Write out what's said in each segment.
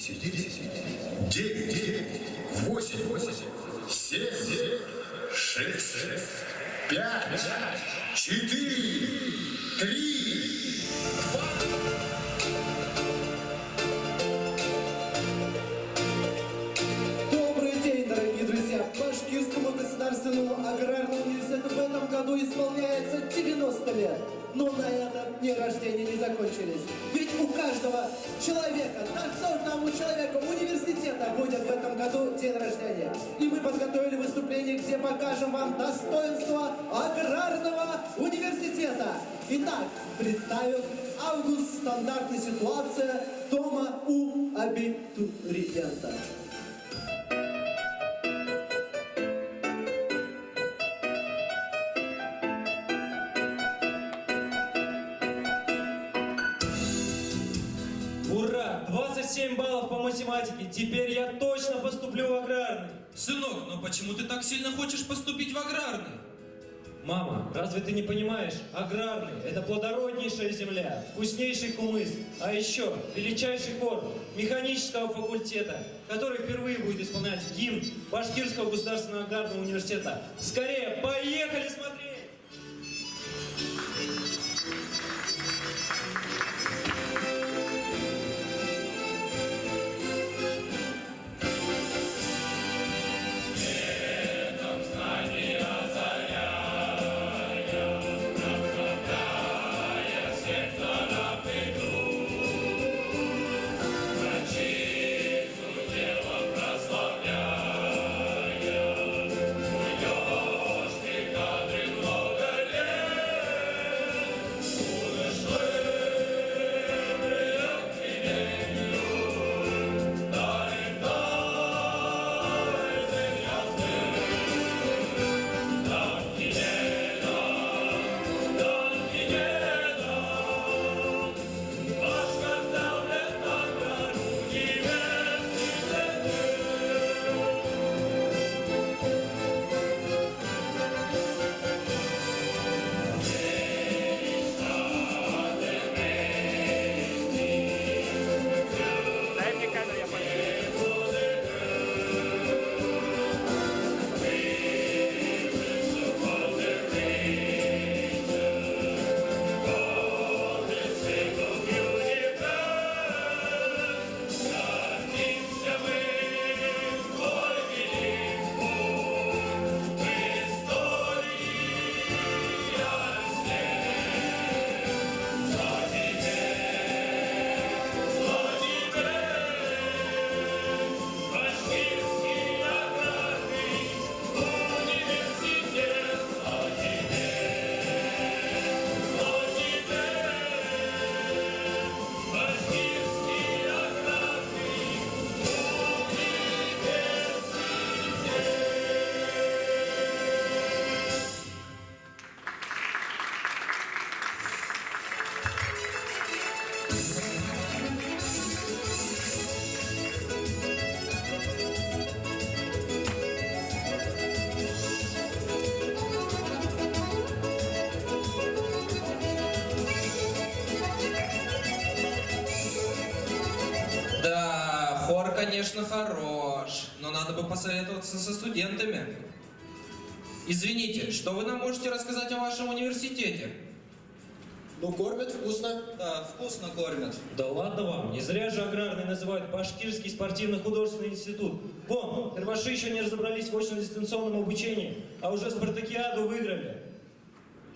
9, 8, 7, 6, 5, 4, 3, 2. Добрый день, дорогие друзья! Башкирскому государственному аграрному университету в этом году исполняется 90 лет. Но на этом дни рождения не закончились. Ведь у каждого человека, достойного человека университета будет в этом году день рождения. И мы подготовили выступление, где покажем вам достоинство аграрного университета. Итак, представим август, стандартная ситуация дома у абитуриента. Ура! 27 баллов по математике. Теперь я точно поступлю в аграрный. Сынок, но почему ты так сильно хочешь поступить в аграрный? Мама, разве ты не понимаешь? Аграрный – это плодороднейшая земля, вкуснейший кумыс, а еще величайший хор механического факультета, который впервые будет исполнять гимн Башкирского государственного аграрного университета. Скорее, поехали смотреть! Да, хор, конечно, хорош, но надо бы посоветоваться со студентами. Извините, что вы нам можете рассказать о вашем университете? Ну, кормят вкусно. Да, вкусно кормят. Да ладно вам, не зря же аграрный называют Башкирский спортивно-художественный институт. Вон, перваши еще не разобрались в очно-дистанционном обучении, а уже спартакиаду выиграли.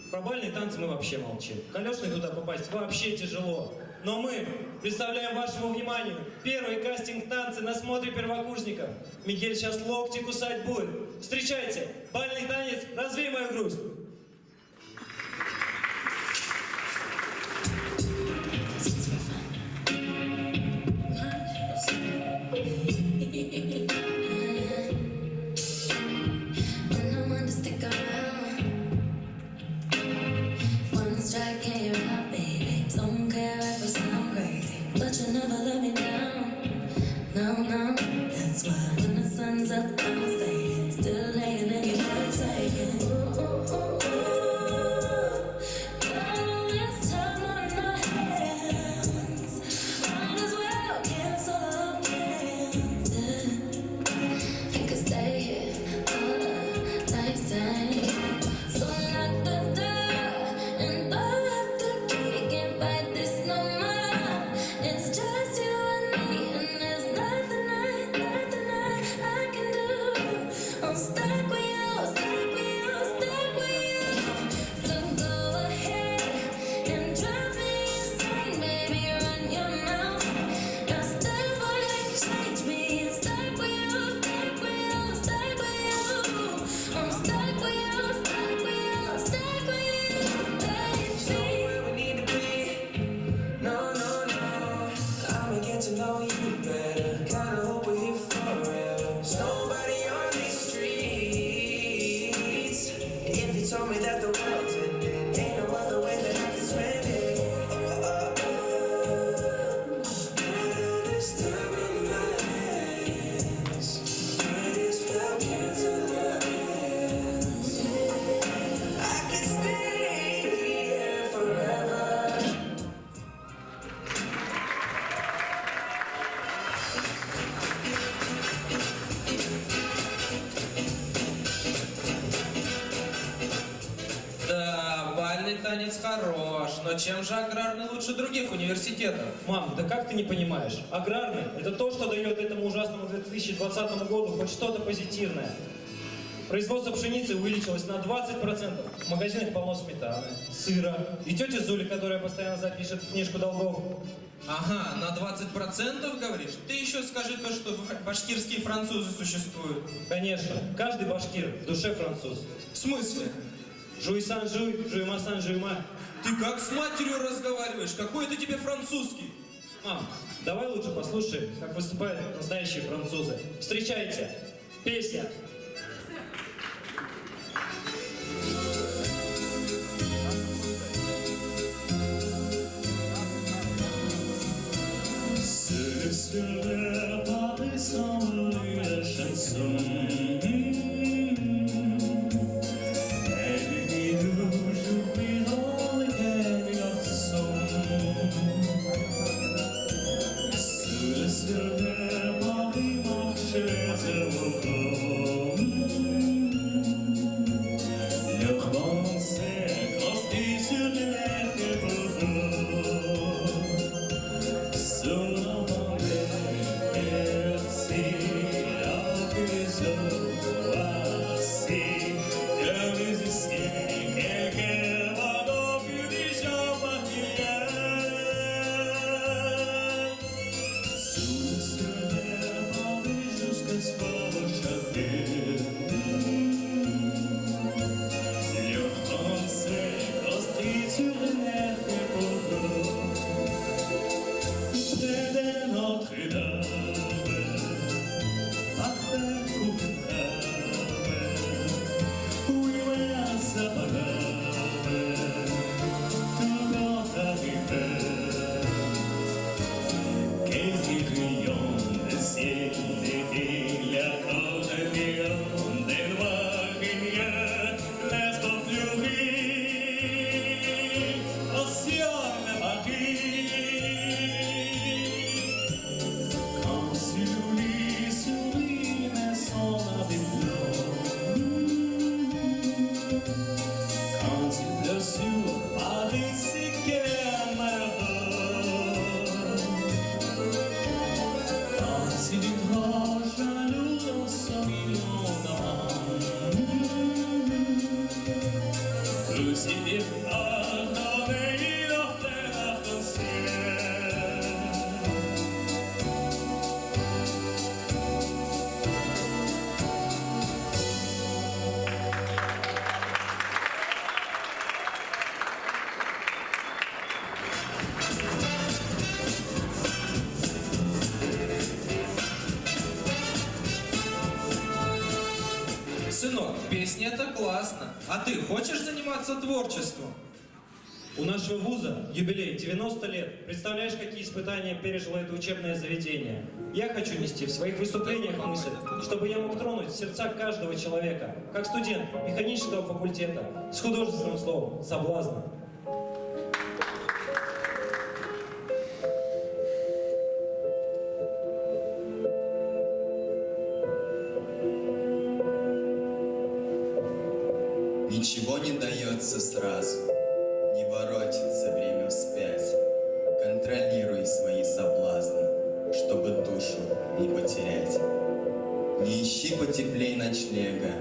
Про бальные танцы мы вообще молчим. Колесный туда попасть вообще тяжело. Но мы представляем вашему вниманию первый кастинг танцы на смотре первокурсников. Мигель сейчас локти кусать будет. Встречайте, бальный танец «Развей мою грусть». That's why when the sun's up, I'm staying, still laying in your bed, saying, ooh, ooh, ooh. но чем же аграрный лучше других университетов? Мам, да как ты не понимаешь? Аграрный – это то, что дает этому ужасному 2020 году хоть что-то позитивное. Производство пшеницы увеличилось на 20%. В магазинах полно сметаны, сыра. И тетя Зуля, которая постоянно запишет книжку долгов. Ага, на 20% говоришь? Ты еще скажи то, что башкирские французы существуют. Конечно, каждый башкир в душе француз. В смысле? Жуй-сан жуй, жуйма-сан жуйма. Ты как с матерью разговариваешь? Какой это тебе французский? Мам, давай лучше послушаем, как выступают настоящие французы. Встречайте, песня. Sur le Paris s'envolait la chanson. Elle dit toujours dans les garçons. Sur le Paris marchait zéro homme. Leur pensée grossit sur les bords. Sur Сынок, песни это классно. А ты хочешь заниматься творчеством? У нашего вуза юбилей 90 лет. Представляешь, какие испытания пережило это учебное заведение? Я хочу нести в своих выступлениях мысль, чтобы я мог тронуть сердца каждого человека, как студент механического факультета, с художественным словом «соблазн». Ничего не дается сразу, не воротится время вспять. Контролируй свои соблазны, чтобы душу не потерять. Не ищи потеплей ночлега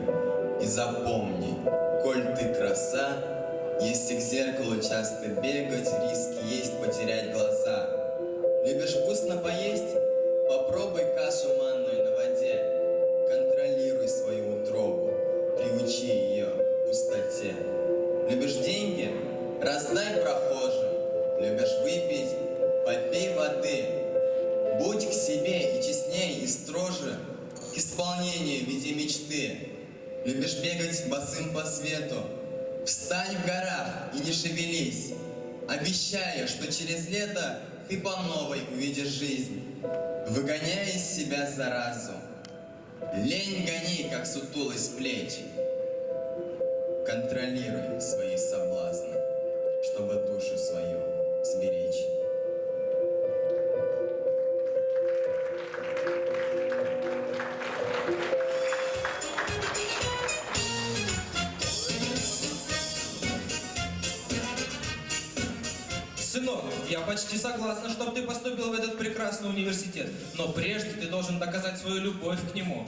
и запомни, коль ты краса, если к зеркалу часто бегать, риски есть потерять глаза. Любишь вкусно поесть? Попробуй кашу манную на воде. Контролируй свою утробу, приучи ее к пустоте. Любишь деньги? Раздай прохожим. Любишь выпить? Попей воды. Будь к себе и честнее, и строже к исполнению в виде мечты. Любишь бегать босым по свету? Встань в горах и не шевелись. Обещаю, что через лето ты по новой увидишь жизнь, выгоняя из себя заразу. Лень гони, как сутулость с плеч. Контролируй свои соблазны, чтобы душу свою сберечь. Сынок, я почти согласна, чтобы ты поступил в этот прекрасный университет. Но прежде ты должен доказать свою любовь к нему.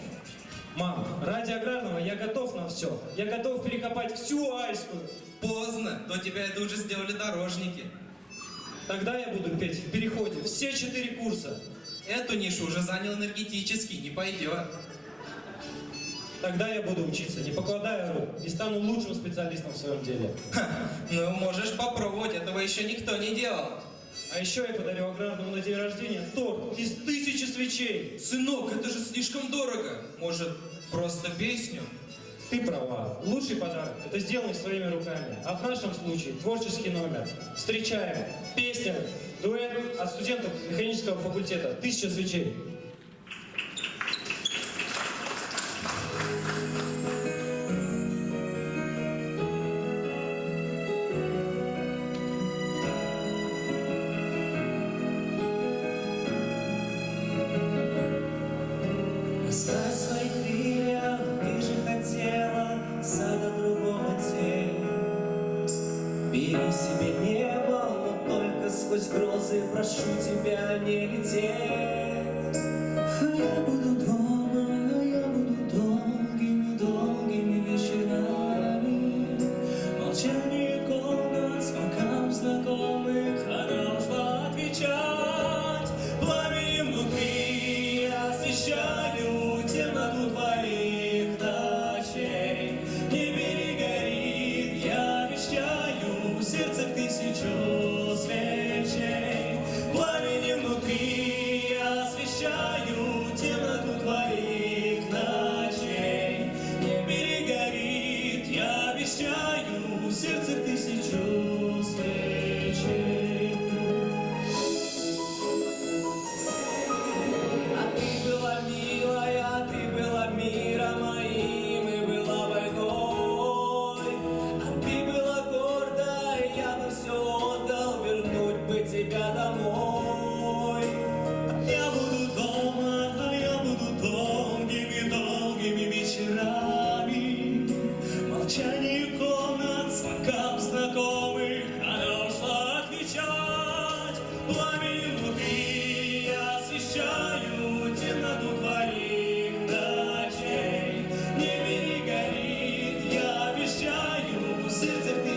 Мам, ради аграрного я готов на все. Я готов перекопать всю Айскую. Поздно, до тебя это уже сделали дорожники. Тогда я буду петь в переходе все 4 курса. Эту нишу уже занял энергетический, не пойдет. Тогда я буду учиться, не покладая рук, и стану лучшим специалистом в своем деле. Ха, ну можешь попробовать, этого еще никто не делал. А еще я подарю аграрному на день рождения торт из 1000 свечей. Сынок, это же слишком дорого. Может, просто песню? Ты права. Лучший подарок – это сделанный своими руками. А в нашем случае творческий номер. Встречаем. Песня. Дуэт от студентов механического факультета. 1000 свечей. Оставь свои крылья, ты же хотела сада другого тела. Бери себе небо, но только сквозь грозы, прошу тебя не лететь. А я буду дома, а я буду долгими вечерами. Молчание комнат, звонкам знакомых, она ушла отвечать. Пламенем внутри я освещаю темноту твоих ночей. Не перегорит, я обещаю, сердце в 1000 свечей. Пламенем внутри я освещаю темноту твоих ночей. Не перегорит, я обещаю, сердце в 1000 свечей. А ты была милая, ты была миром моим и была войной. А ты была гордой, я бы все отдал, вернуть бы тебя домой. Я буду дома, а я буду долгими вечерами. Молчание комнат, звонкам знакомых, она ушла отвечать. Пламенем внутри я освещаю темноту твоих ночей. Не перегорит, я обещаю, сердце в 1000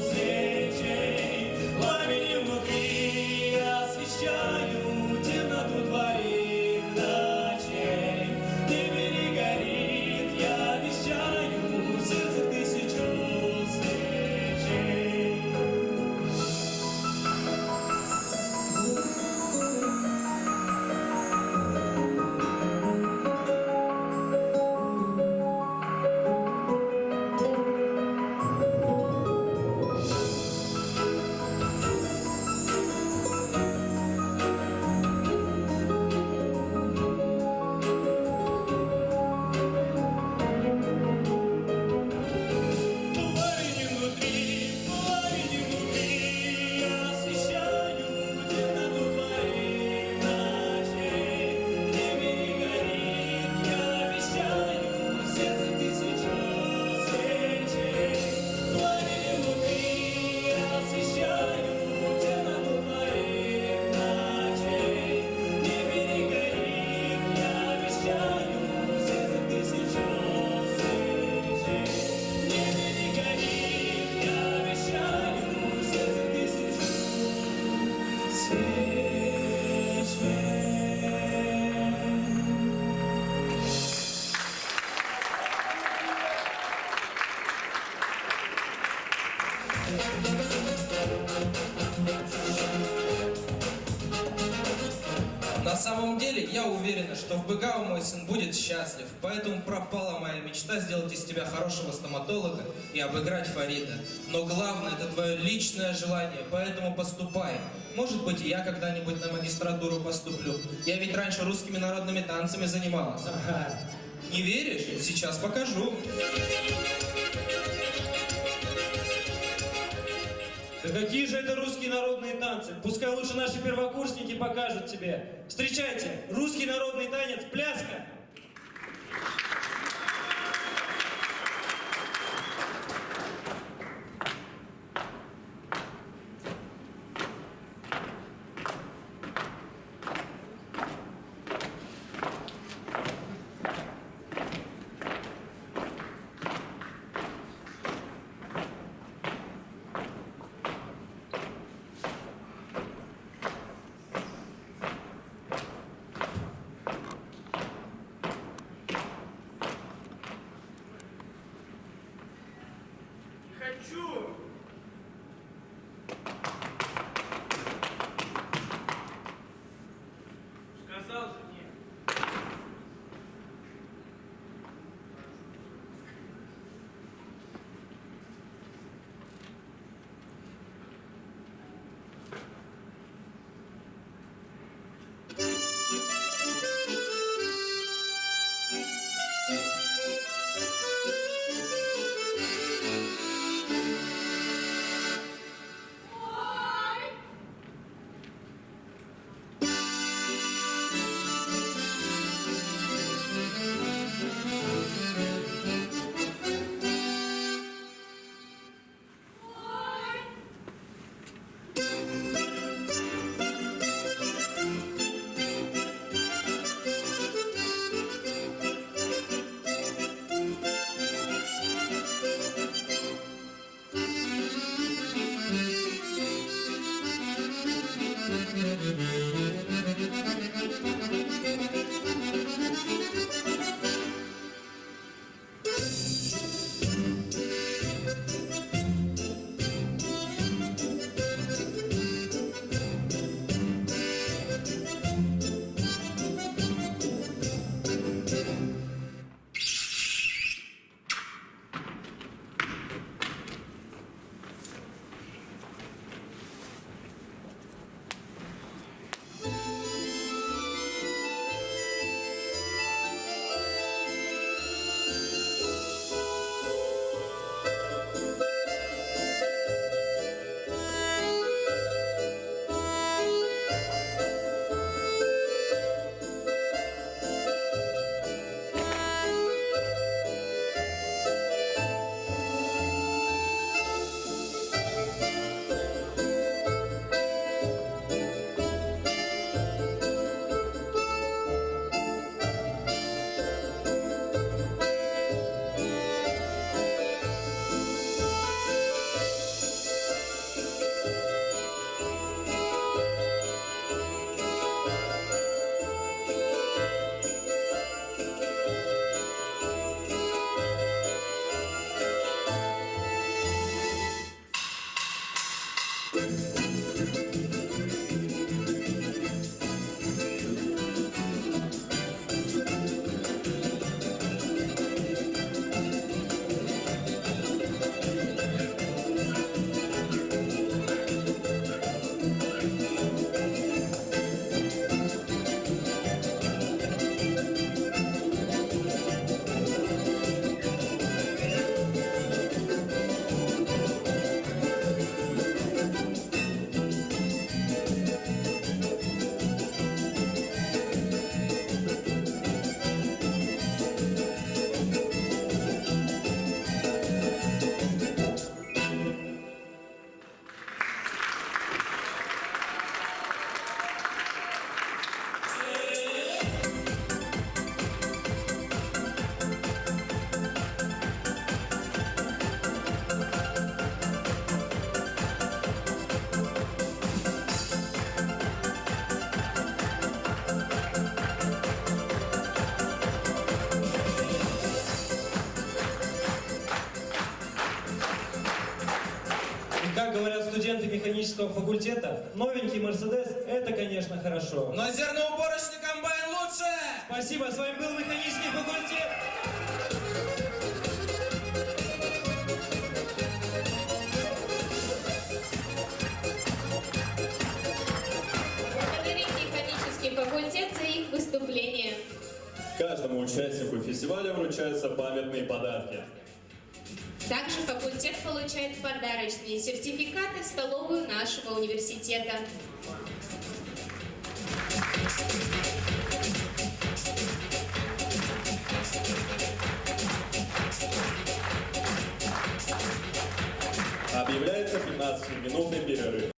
свечей. Пламенем внутри я освещаю темноту твоих ночей. Не перегорит, я обещаю, сердце в 1000 свечей. Пламенем внутри я освещаю темноту твоих ночей. Не перегорит, я обещаю, сердце в 1000 свечей. Пламенем внутри я освещаю темноту твоих ночей. Не перегорит, я обещаю, сердце в 1000 свечей. Не перегорит, я обещаю, сердце в 1000 свечей. На самом деле, я уверена, что в БГАУ мой сын будет счастлив, поэтому пропала моя мечта сделать из тебя хорошего стоматолога и обыграть Фарида. Но главное, это твое личное желание, поэтому поступай. Может быть, и я когда-нибудь на магистратуру поступлю. Я ведь раньше русскими народными танцами занималась. Ага. Не веришь? Сейчас покажу. Да какие же это русские народные танцы? Пускай лучше наши первокурсники покажут тебе. Встречайте, русский народный танец «Пляска». технического факультета новенький Мерседес – это, конечно, хорошо. Но зерноуборочный комбайн лучше! Спасибо, с вами был механический факультет. Благодарим механический факультет за их выступление. Каждому участнику фестиваля вручаются памятные подарки. Также факультет получает подарочные сертификаты в столовую нашего университета. Объявляется 15-минутный перерыв.